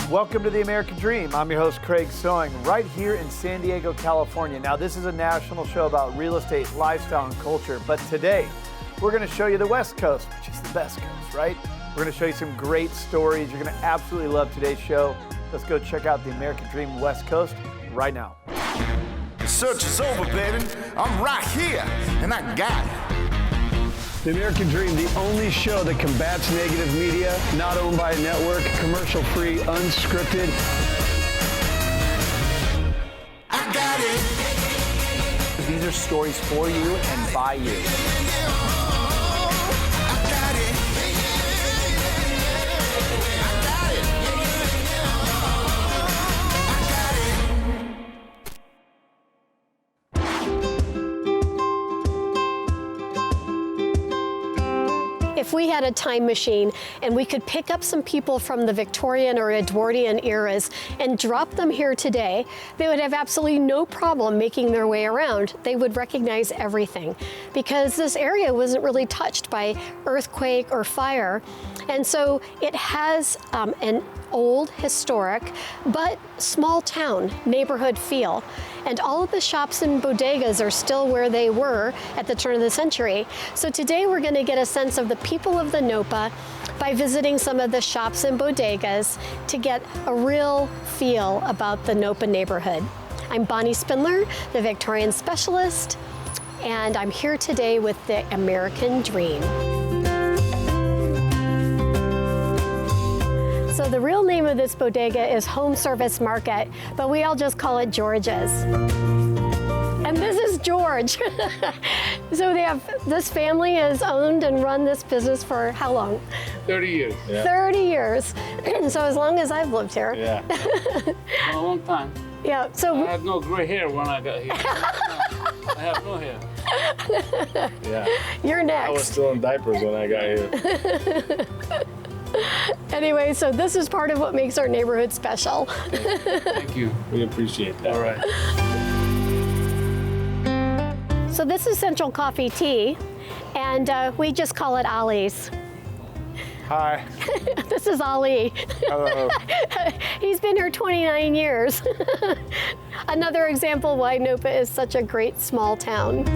Welcome to the American Dream. I'm your host, Craig Sewing, right here in San Diego, California. Now, this is a national show about real estate, lifestyle, and culture, but today we're going to show you the West Coast, which is the best coast, right? We're going to show you some great stories. You're going to absolutely love today's show. Let's go check out the American Dream West Coast right now. The search is over, baby. I'm right here, and I got it. The American Dream, the only show that combats negative media, not owned by a network, commercial-free, unscripted. I got it. These are stories for you and by you. I got it. I got it. If we had a time machine and we could pick up some people from the Victorian or Edwardian eras and drop them here today, they would have absolutely no problem making their way around. They would recognize everything because this area wasn't really touched by earthquake or fire. And so it has an old, historic, but small town neighborhood feel. And all of the shops and bodegas are still where they were at the turn of the century. So today we're going to get a sense of the people of the NOPA by visiting some of the shops and bodegas to get a real feel about the NOPA neighborhood. I'm Bonnie Spindler, the Victorian specialist, and I'm here today with the American Dream. So the real name of this bodega is Home Service Market, but we all just call it George's. And this is George. So this family has owned and run this business for how long? 30 years. Yeah. 30 years. So as long as I've lived here. Yeah. A long time. Yeah. So I had no gray hair when I got here. I have no hair. Yeah. You're next. I was still in diapers when I got here. Anyway, so this is part of what makes our neighborhood special. Thank you. We appreciate that. All right. So this is Central Coffee Tea, and we just call it Ali's. Hi. This is Ali. Hello. He's been here 29 years. Another example why NOPA is such a great small town.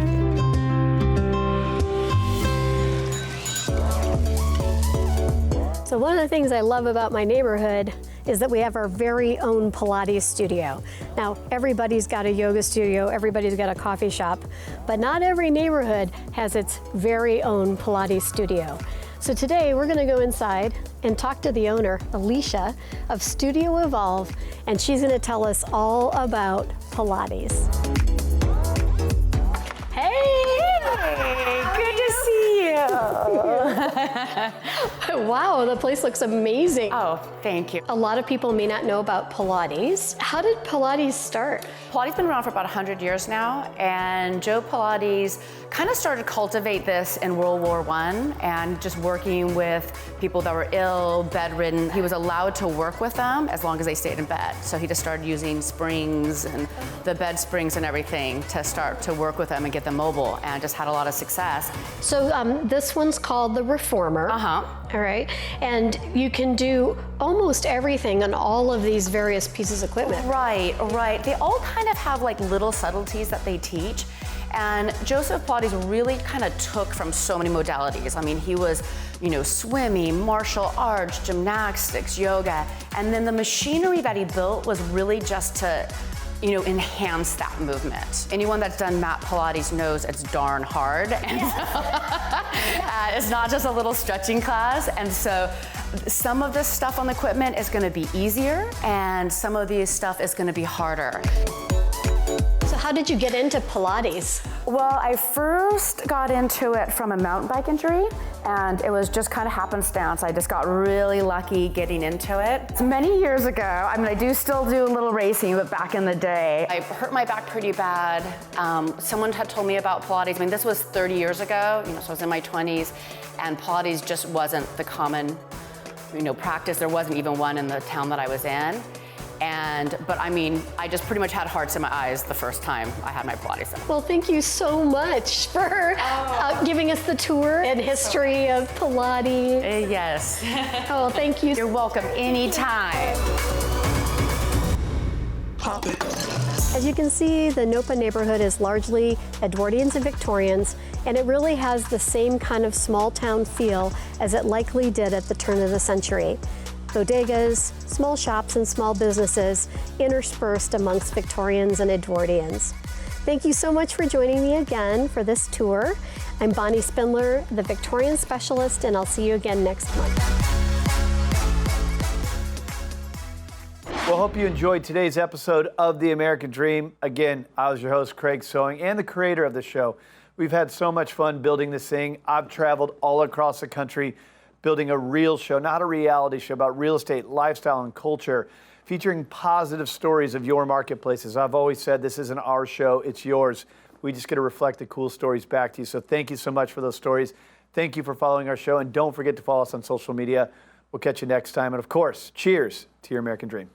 So one of the things I love about my neighborhood is that we have our very own Pilates studio. Now, everybody's got a yoga studio, everybody's got a coffee shop, but not every neighborhood has its very own Pilates studio. So today we're gonna go inside and talk to the owner, Alicia, of Studio Evolve, and she's gonna tell us all about Pilates. Hey, good to see you. Wow, the place looks amazing. Oh, thank you. A lot of people may not know about Pilates. How did Pilates start? Pilates has been around for about 100 years now, and Joe Pilates kind of started to cultivate this in World War I and just working with people that were ill, bedridden. He was allowed to work with them as long as they stayed in bed. So he just started using springs and the bed springs and everything to start to work with them and get them mobile, and just had a lot of success. So this one's called the Reformer. All right, and you can do almost everything on all of these various pieces of equipment. Right, right. They all kind of have like little subtleties that they teach. And Joseph Pilates really kind of took from so many modalities. I mean, he was, swimming, martial arts, gymnastics, yoga, and then the machinery that he built was really just to, enhance that movement. Anyone that's done mat Pilates knows it's darn hard. And it's not just a little stretching class. And so some of this stuff on the equipment is gonna be easier, and some of these stuff is gonna be harder. So how did you get into Pilates? Well, I first got into it from a mountain bike injury, and it was just kind of happenstance. I just got really lucky getting into it. Many years ago, I do still do a little racing, but back in the day, I hurt my back pretty bad. Someone had told me about Pilates. This was 30 years ago, so I was in my 20s, and Pilates just wasn't the common, practice. There wasn't even one in the town that I was in. But I mean, I just pretty much had hearts in my eyes the first time I had my Pilates done. Well, thank you so much for giving us the tour and history of Pilates. Yes. Oh, thank you. You're welcome anytime. As you can see, the Nopa neighborhood is largely Edwardians and Victorians, and it really has the same kind of small town feel as it likely did at the turn of the century. Bodegas, small shops, and small businesses interspersed amongst Victorians and Edwardians. Thank you so much for joining me again for this tour. I'm Bonnie Spindler, the Victorian Specialist, and I'll see you again next month. Well, hope you enjoyed today's episode of The American Dream. Again, I was your host, Craig Sewing, and the creator of the show. We've had so much fun building this thing. I've traveled all across the country building a real show, not a reality show, about real estate, lifestyle, and culture, featuring positive stories of your marketplaces. I've always said this isn't our show, it's yours. We just get to reflect the cool stories back to you. So thank you so much for those stories. Thank you for following our show, and don't forget to follow us on social media. We'll catch you next time. And of course, cheers to your American dream.